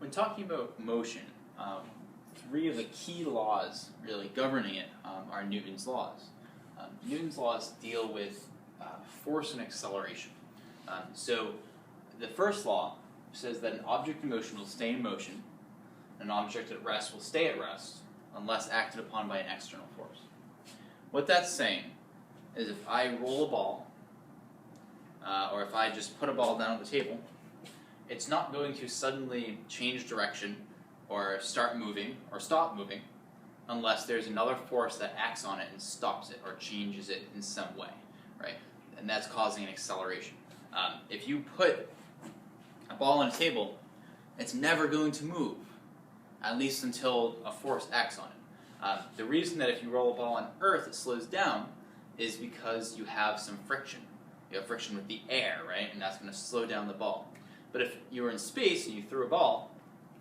When talking about motion, three of the key laws really governing it are Newton's laws. Newton's laws deal with force and acceleration. So the first law says that an object in motion will stay in motion, and an object at rest will stay at rest unless acted upon by an external force. What that's saying is if I roll a ball, or if I just put a ball down on the table, it's not going to suddenly change direction or start moving or stop moving unless there's another force that acts on it and stops it or changes it in some way, right? And that's causing an acceleration. If you put a ball on a table, it's never going to move, at least until a force acts on it. The reason that if you roll a ball on Earth it slows down is because you have some friction. You have friction with the air, right? And that's going to slow down the ball. But if you were in space and you threw a ball,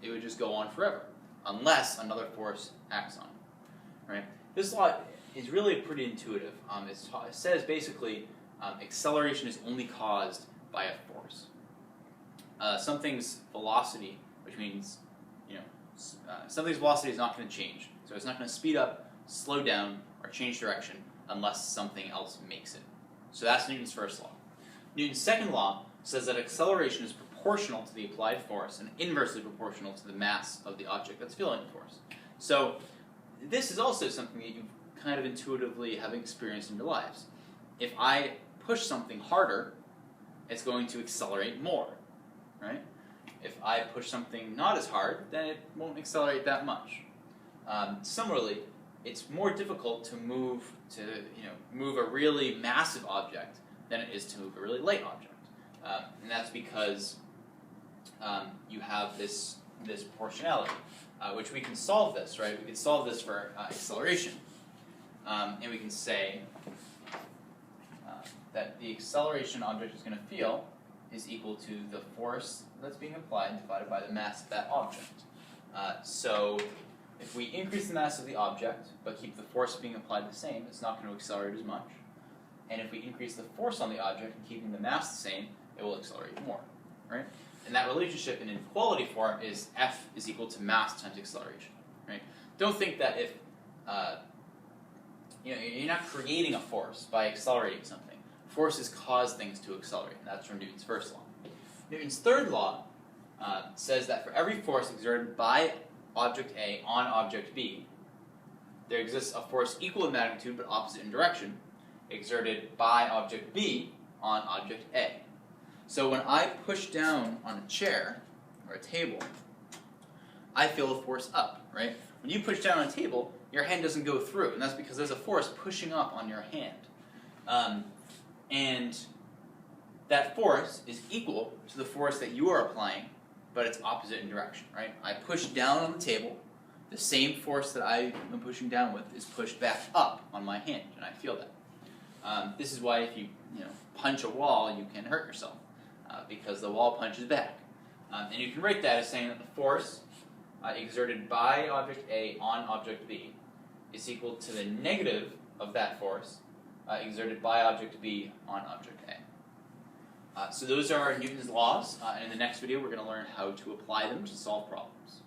it would just go on forever, unless another force acts on it, right? This law is really pretty intuitive. It says basically acceleration is only caused by a force. Something's velocity, which means something's velocity is not going to change. So it's not going to speed up, slow down, or change direction unless something else makes it. So that's Newton's first law. Newton's second law says that acceleration is proportional to the applied force and inversely proportional to the mass of the object that's feeling the force. So this is also something that you kind of intuitively have experienced in your lives. If I push something harder, it's going to accelerate more, right? If I push something not as hard, then it won't accelerate that much. Similarly, it's more difficult to move a really massive object than it is to move a really light object, and that's because you have this proportionality, which we can solve this, right? We can solve this for acceleration, and we can say that the acceleration an object is going to feel is equal to the force that's being applied divided by the mass of that object. So if we increase the mass of the object but keep the force being applied the same, it's not going to accelerate as much. And if we increase the force on the object and keeping the mass the same, it will accelerate more, right? And that relationship in inequality form is F is equal to mass times acceleration, right? Don't think that if you're not creating a force by accelerating something. Forces cause things to accelerate, and that's from Newton's first law. Newton's third law says that for every force exerted by object A on object B, there exists a force equal in magnitude but opposite in direction exerted by object B on object A. So when I push down on a chair or a table, I feel a force up, right? When you push down on a table, your hand doesn't go through, and that's because there's a force pushing up on your hand. And that force is equal to the force that you are applying, but it's opposite in direction, right? I push down on the table, the same force that I am pushing down with is pushed back up on my hand, and I feel that. This is why if you punch a wall, you can hurt yourself, because the wall punches back. And you can write that as saying that the force exerted by object A on object B is equal to the negative of that force exerted by object B on object A. So those are Newton's laws, and in the next video we're going to learn how to apply them to solve problems.